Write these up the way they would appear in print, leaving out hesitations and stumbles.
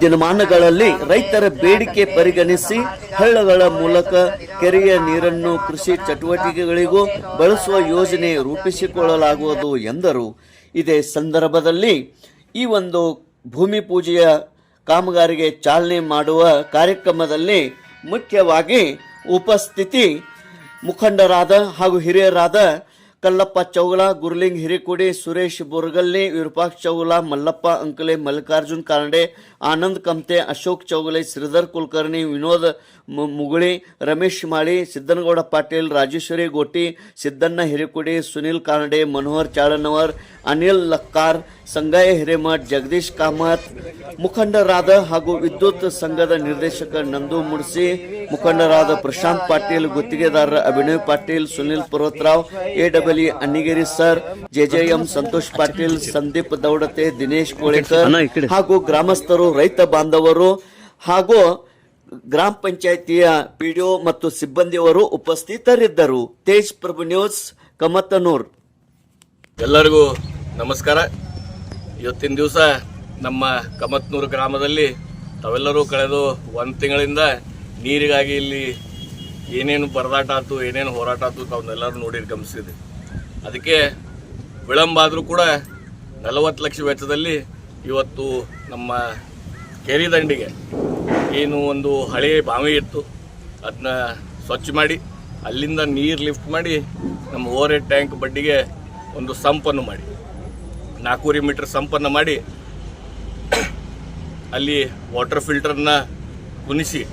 ದಿನಮಾನಗಳಲ್ಲಿ ರೈತರ ಬೇಡಿಕೆ ಪರಿಗಣಿಸಿ ಹಳ್ಳಗಳ ಮೂಲಕ ಕೆರೆಯ ನೀರನ್ನು ಕೃಷಿ ಚಟುವಟಿಕೆಗಳಿಗೂ ಬಳಸುವ ಯೋಜನೆ ರೂಪಿಸಿಕೊಳ್ಳಲಾಗುವುದು ಎಂದರು. ಇದೇ ಸಂದರ್ಭದಲ್ಲಿ ಈ ಒಂದು ಭೂಮಿ ಪೂಜೆಯ ಕಾಮಗಾರಿಗೆ ಚಾಲನೆ ಮಾಡುವ ಕಾರ್ಯಕ್ರಮದಲ್ಲಿ ಮುಖ್ಯವಾಗಿ ಉಪಸ್ಥಿತಿ ಮುಖಂಡರಾದ ಹಾಗೂ ಹಿರಿಯರಾದ ಕಲ್ಲಪ್ಪ ಚೌಗಲ, ಗುರುಲಿಂಗ್ ಹಿರೇಕೋಡಿ, ಸುರೇಶ್ ಬೋರ್ಗಲ್ನಿ, ವಿರೂಪಾಕ್ಷ ಚೌಗಲ, ಮಲ್ಲಪ್ಪ ಅಂಕಲೆ, ಮಲ್ಲಿಕಾರ್ಜುನ್ ಕಾನಡೆ, ಆನಂದ್ ಕಮ್ತೆ, ಅಶೋಕ್ ಚೌಗಲೆ, ಶ್ರೀಧರ್ ಕುಲಕರ್ಣಿ, ವಿನೋದ್ ಮುಗುಳಿ, ರಮೇಶ್ ಮಾಳಿ, ಸಿದ್ದನಗೌಡ ಪಾಟೀಲ್, ರಾಜೇಶ್ವರಿ ಗೋಟಿ, ಸಿದ್ದಣ್ಣ ಹಿರೇಕೋಡಿ, ಸುನಿಲ್ ಕಾನಡೆ, ಮನೋಹರ್ ಚಾಳನವರ್, ಅನಿಲ್ ಲಕ್ಕಾರ್, ಸಂಗಯ್ಯ ಹಿರೇಮಠ್, ಜಗದೀಶ್ ಕಾಮತ್, ಮುಖಂಡರಾದ ಹಾಗೂ ವಿದ್ಯುತ್ ಸಂಘದ ನಿರ್ದೇಶಕ ನಂದು ಮುಡ್ಸಿ, ಮುಖಂಡರಾದ ಪ್ರಶಾಂತ್ ಪಾಟೀಲ್, ಗುತ್ತಿಗೆದಾರರ ಅಭಿನವ್ ಪಾಟೀಲ್, ಸುನಿಲ್ ಪರ್ವತರಾವ್, ಎಡಬ್ಲ್ಯೂ ಅನ್ನಿಗೇರಿ ಸರ್, ಜೆಜೆಎಂ ಸಂತೋಷ್ ಪಾಟೀಲ್, ಸಂದೀಪ್ ದೌಡತೆ, ದಿನೇಶ್ ಕೋಳೇಕರ್ ಹಾಗೂ ಗ್ರಾಮಸ್ಥರು, ರೈತ ಬಾಂಧವರು ಹಾಗೂ ಗ್ರಾಮ ಪಂಚಾಯಿತಿಯ ಪಿಡಿಒ ಮತ್ತು ಸಿಬ್ಬಂದಿಯವರು ಉಪಸ್ಥಿತರಿದ್ದರು. ತೇಜ್ ಪ್ರಭು ನ್ಯೂಸ್, ಕಮತನೂರ್. ಎಲ್ಲರಿಗೂ ನಮಸ್ಕಾರ. ಇವತ್ತಿನ ದಿವಸ ನಮ್ಮ ಕಮತ್ನೂರು ಗ್ರಾಮದಲ್ಲಿ ತಾವೆಲ್ಲರೂ ಕಳೆದು ಒಂದು ತಿಂಗಳಿಂದ ನೀರಿಗಾಗಿ ಇಲ್ಲಿ ಏನೇನು ಪರದಾಟ ಆಯ್ತು, ಏನೇನು ಹೋರಾಟ ಆಯ್ತು ತಾವನ್ನೆಲ್ಲರೂ ನೋಡಿ ಗಮನಿಸಿದೆ. ಅದಕ್ಕೆ ವಿಳಂಬ ಆದರೂ ಕೂಡ 40 ಲಕ್ಷ ವೆಚ್ಚದಲ್ಲಿ ಇವತ್ತು ನಮ್ಮ ಕೆರೆ ದಂಡಿಗೆ ಏನು ಒಂದು ಹಳೆಯ ಬಾವಿ ಇತ್ತು ಅದನ್ನ ಸ್ವಚ್ಛ ಮಾಡಿ ಅಲ್ಲಿಂದ ನೀರು ಲಿಫ್ಟ್ ಮಾಡಿ ನಮ್ಮ ಓವರ್ ಹೆಡ್ ಟ್ಯಾಂಕ್ ಬಡ್ಡಿಗೆ ಒಂದು ಸಂಪನ್ನು ಮಾಡಿ 4 ಮೀಟರ್ ಸಂಪನ್ನು ಮಾಡಿ ಅಲ್ಲಿ ವಾಟರ್ ಫಿಲ್ಟರ್ನ ಕುಣಿಸಿ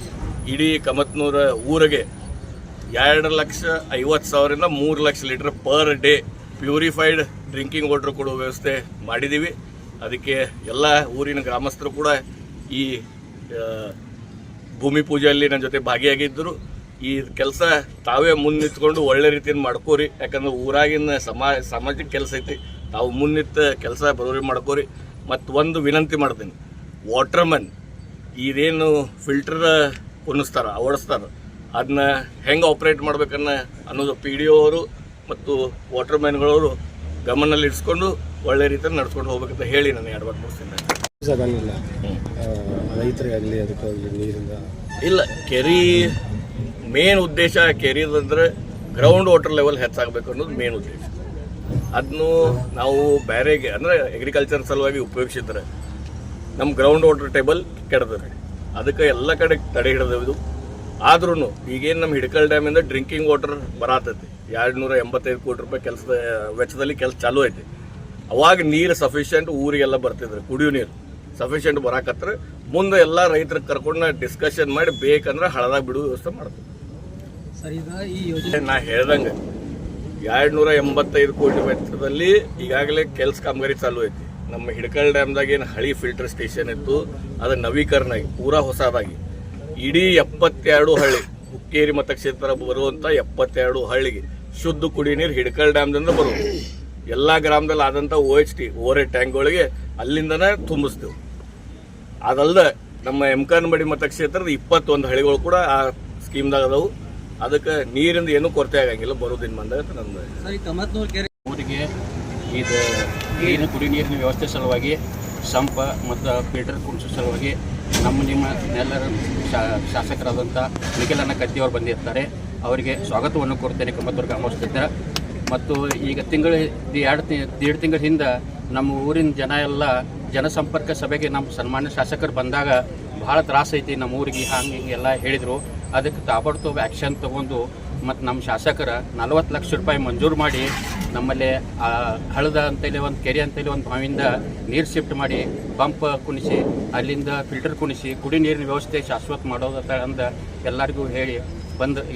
ಇಡೀ ಕಮತ್ನೂರ ಊರಿಗೆ 2,50,000 3 lakh litre per day purified drinking water ಕೊಡುವ ವ್ಯವಸ್ಥೆ ಮಾಡಿದ್ದೀವಿ. ಅದಕ್ಕೆ ಎಲ್ಲ ಊರಿನ ಗ್ರಾಮಸ್ಥರು ಕೂಡ ಈ ಭೂಮಿ ಪೂಜೆಯಲ್ಲಿ ನನ್ನ ಜೊತೆ ಭಾಗಿಯಾಗಿದ್ದರು. ಈ ಕೆಲಸ ತಾವೇ ಮುನ್ನಿತ್ಕೊಂಡು ಒಳ್ಳೆ ರೀತಿಯಿಂದ ಮಾಡ್ಕೋರಿ. ಯಾಕಂದ್ರೆ ಊರಾಗಿನ ಸಾಮಾಜಿಕ ಕೆಲಸ ಐತಿ, ತಾವು ಮುನ್ನಿತ್ತ ಕೆಲಸ ಬರೋರಿ ಮಾಡ್ಕೋರಿ. ಮತ್ತು ಒಂದು ವಿನಂತಿ ಮಾಡ್ತೀನಿ, ವಾಟರ್ಮನ್ ಇದೇನು ಫಿಲ್ಟರ್ ಕುಣಿಸ್ತಾರ ಓಡಿಸ್ತಾರ ಅದನ್ನ ಹೆಂಗೆ ಆಪ್ರೇಟ್ ಮಾಡ್ಬೇಕನ್ನ ಅನ್ನೋದು PDO ಅವರು ಮತ್ತು ವಾಟರ್ಮ್ಯಾನ್ಗಳವರು ಗಮನಲ್ಲಿ ಇಡ್ಸ್ಕೊಂಡು ಒಳ್ಳೆ ರೀತಿಯಲ್ಲಿ ನಡ್ಸ್ಕೊಂಡು ಹೋಗ್ಬೇಕಂತ ಹೇಳಿ ನಾನು 2 ಮಾತು ಮುಗಿಸ್ತೀನಿ. ರೈತರಿಗಾಗಲಿ ಅದಕ್ಕಾಗಲಿ ನೀರಿಂದ ಇಲ್ಲ, ಕೆರೆ ಮೇನ್ ಉದ್ದೇಶ ಕೆರೆದಂದ್ರೆ ಗ್ರೌಂಡ್ ವಾಟರ್ ಲೆವೆಲ್ ಹೆಚ್ಚಾಗಬೇಕು ಅನ್ನೋದು ಮೇನ್ ಉದ್ದೇಶ. ಅದನ್ನು ನಾವು ಬೇರೆಗೆ ಅಂದರೆ ಅಗ್ರಿಕಲ್ಚರ್ ಸಲುವಾಗಿ ಉಪಯೋಗಿಸಿದ್ರೆ ನಮ್ಮ ಗ್ರೌಂಡ್ ವಾಟರ್ ಟೇಬಲ್ ಕೆಡದ್ರೆ ಅದಕ್ಕೆ ಎಲ್ಲ ಕಡೆ ತಡೆ ಹಿಡಿದವು. ಆದ್ರೂ ಈಗೇನು ನಮ್ಮ ಹಿಡಕಲ್ ಡ್ಯಾಮಿಂದ ಡ್ರಿಂಕಿಂಗ್ ವಾಟರ್ ಬರತೈತಿ 285 ಕೋಟಿ ರೂಪಾಯಿ ಕೆಲಸದ ವೆಚ್ಚದಲ್ಲಿ ಕೆಲಸ ಚಾಲೂ ಐತಿ. ಅವಾಗ ನೀರು ಸಫಿಷಿಯೆಂಟ್ ಊರಿಗೆಲ್ಲ ಬರ್ತಿದ್ರು, ಕುಡಿಯೋ ನೀರು ಸಫಿಷಿಯೆಂಟ್ ಬರಾಕತ್ರ ಮುಂದೆ ಎಲ್ಲ ರೈತರಿಗೆ ಕರ್ಕೊಂಡು ಡಿಸ್ಕಷನ್ ಮಾಡಿ ಬೇಕಂದ್ರೆ ಹಳದಾಗ ಬಿಡುವ ವ್ಯವಸ್ಥೆ ಮಾಡ್ತೀವಿ. ನಾ ಹೇಳ್ದಂಗೆ 285 ಕೋಟಿ ವೆಚ್ಚದಲ್ಲಿ ಈಗಾಗಲೇ ಕೆಲಸ ಕಾಮಗಾರಿ ಚಾಲೂ ಐತಿ. ನಮ್ಮ ಹಿಡಕಲ್ ಡ್ಯಾಮ್ದಾಗ ಏನು ಹಳಿ ಫಿಲ್ಟರ್ ಸ್ಟೇಷನ್ ಇತ್ತು ಅದು ನವೀಕರಣ ಆಗಿ ಪೂರಾ ಹೊಸದಾಗಿ ಇಡೀ 72 ಹಳ್ಳಿ ಹುಕ್ಕೇರಿ ಮತಕ್ಷೇತ್ರ ಬರುವಂತ 72 ಹಳ್ಳಿಗೆ ಶುದ್ಧ ಕುಡಿ ನೀರು ಹಿಡಕಲ್ ಡ್ಯಾಮ್ದಿಂದ ಬರುವುದು. ಎಲ್ಲ ಗ್ರಾಮದಲ್ಲಿ ಆದಂಥ OHT ಓವರ್ ಹೆಡ್ ಟ್ಯಾಂಕ್ಗಳಿಗೆ ಅಲ್ಲಿಂದನೇ ತುಂಬಿಸ್ತೇವೆ. ಅದಲ್ಲದೆ ನಮ್ಮ ಎಮ್ಕನ್ಬಡಿ ಮತಕ್ಷೇತ್ರದ 21 ಹಳ್ಳಿಗಳು ಕೂಡ ಆ ಸ್ಕೀಮ್ದಾಗ ಅದಾವು. ಅದಕ್ಕೆ ನೀರಿಂದ ಏನೂ ಕೊರತೆ ಆಗಂಗಿಲ್ಲ ಬರೋದಿನ ಬಂದಾಗ ನಂದು ಊರಿಗೆ ಇದು ಏನು ಕುಡಿ ನೀರಿನ ವ್ಯವಸ್ಥೆ ಸಲುವಾಗಿ ಸಂಪ ಮತ್ತು ಫಿಲ್ಟರ್ ಕುಡಿಸೋ ಸಲುವಾಗಿ ನಿಮ್ಮೆಲ್ಲರ ಶಾಸಕರಾದಂಥ ನಿಖಿಲಣ್ಣ ಕತ್ತಿಯವರು ಬಂದಿರ್ತಾರೆ. ಅವರಿಗೆ ಸ್ವಾಗತವನ್ನು ಕೊಡ್ತೇನೆ ಕಮತೂರು ಗ್ರಾಮಸ್ಥರ. ಮತ್ತು ಈಗ ಎರಡು ತಿಂಗಳ ಹಿಂದೆ ನಮ್ಮ ಊರಿನ ಜನ ಎಲ್ಲ ಜನಸಂಪರ್ಕ ಸಭೆಗೆ ನಮ್ಮ ಸನ್ಮಾನ್ಯ ಶಾಸಕರು ಬಂದಾಗ ಭಾಳ ತ್ರಾಸ ಐತಿ ನಮ್ಮ ಊರಿಗೆ ಹಿಂಗೆಲ್ಲ ಹೇಳಿದರು. ಅದಕ್ಕೆ ತಾಬಡ್ತೋಬ್ ಆ್ಯಕ್ಷನ್ ತೊಗೊಂಡು ಮತ್ತು ನಮ್ಮ ಶಾಸಕರ 40 ಲಕ್ಷ ರೂಪಾಯಿ ಮಂಜೂರು ಮಾಡಿ ನಮ್ಮಲ್ಲಿ ಹಳದ ಅಂತೇಳಿ ಒಂದು ಕೆರೆ ಅಂತೇಳಿ ಒಂದು ಬಾವಿಯಿಂದ ನೀರು ಶಿಫ್ಟ್ ಮಾಡಿ ಪಂಪ್ ಕುಣಿಸಿ ಅಲ್ಲಿಂದ ಫಿಲ್ಟರ್ ಕುಣಿಸಿ ಕುಡಿ ನೀರಿನ ವ್ಯವಸ್ಥೆ ಶಾಶ್ವತ ಮಾಡೋದಂತ ಅಂದ ಎಲ್ಲರಿಗೂ ಹೇಳಿ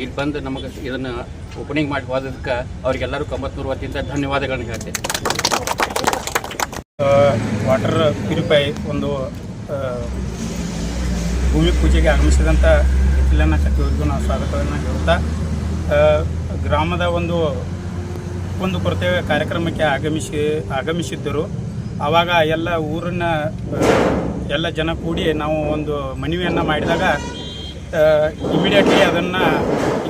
ಇಲ್ಲಿ ಬಂದು ನಮಗೆ ಇದನ್ನು ಓಪನಿಂಗ್ ಮಾಡಿ ಹೋದಕ್ಕೆ ಅವ್ರಿಗೆಲ್ಲರೂ ಕಮತ್ನೂರು ವತಿಯಿಂದ ಧನ್ಯವಾದಗಳನ್ನ ಹೇಳ್ತೇನೆ. ವಾಟರ್ ಪ್ಯೂರಿಫೈ ಒಂದು ಭೂಮಿ ಪೂಜೆಗೆ ಆಗಮಿಸಿದಂಥ ನಿಖಿಲಣ್ಣ ಕತ್ತಿಯವರಿಗೂ ನಾವು ಸ್ವಾಗತವನ್ನು ಹೇಳುತ್ತಾ, ಗ್ರಾಮದ ಒಂದು ಕೊರತೆ ಕಾರ್ಯಕ್ರಮಕ್ಕೆ ಆಗಮಿಸಿದ್ದರು. ಆವಾಗ ಎಲ್ಲ ಊರಿನ ಎಲ್ಲ ಜನ ಕೂಡಿ ನಾವು ಒಂದು ಮನವಿಯನ್ನು ಮಾಡಿದಾಗ ಇಮಿಡಿಯೇಟ್ಲಿ ಅದನ್ನು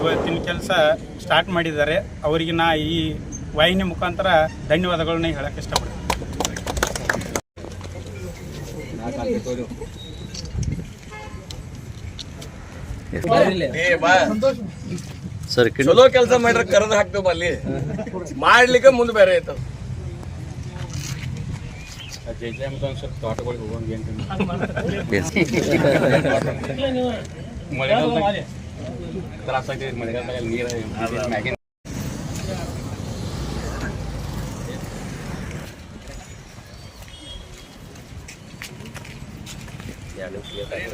ಇವತ್ತಿನ ಕೆಲಸ ಸ್ಟಾರ್ಟ್ ಮಾಡಿದ್ದಾರೆ. ಅವರಿಗೆ ನಾ ಈ ವಾಹಿನಿ ಮುಖಾಂತರ ಧನ್ಯವಾದಗಳನ್ನ ಹೇಳಕ್ಕೆ ಇಷ್ಟಪಡ್ತೀನಿ. ಏ ಬಾ ಸರ್ ಚಲೋ ಕೆಲಸ ಮಾಡ್ರೆ ಕರೆದು ಹಾಕ್ತೇವ ಅಲ್ಲಿ ಮಾಡ್ಲಿಕ್ಕೆ ಮುಂದೆ ಬೇರೆ ಆಯ್ತದ. ಜೈಜಾಮ್ ಒಂದು ಸ್ವಲ್ಪ ತೋಟಗಳಿಗೆ ಹೋಗೋಂಗೆ ಏನು ಮಳೆಗಾಲದಾಗ ತ್ರಾಸಾಗ್ತೈತಿ. ಮಳೆಗಾಲದಾಗ ನೀರು ಮ್ಯಾಗಿನ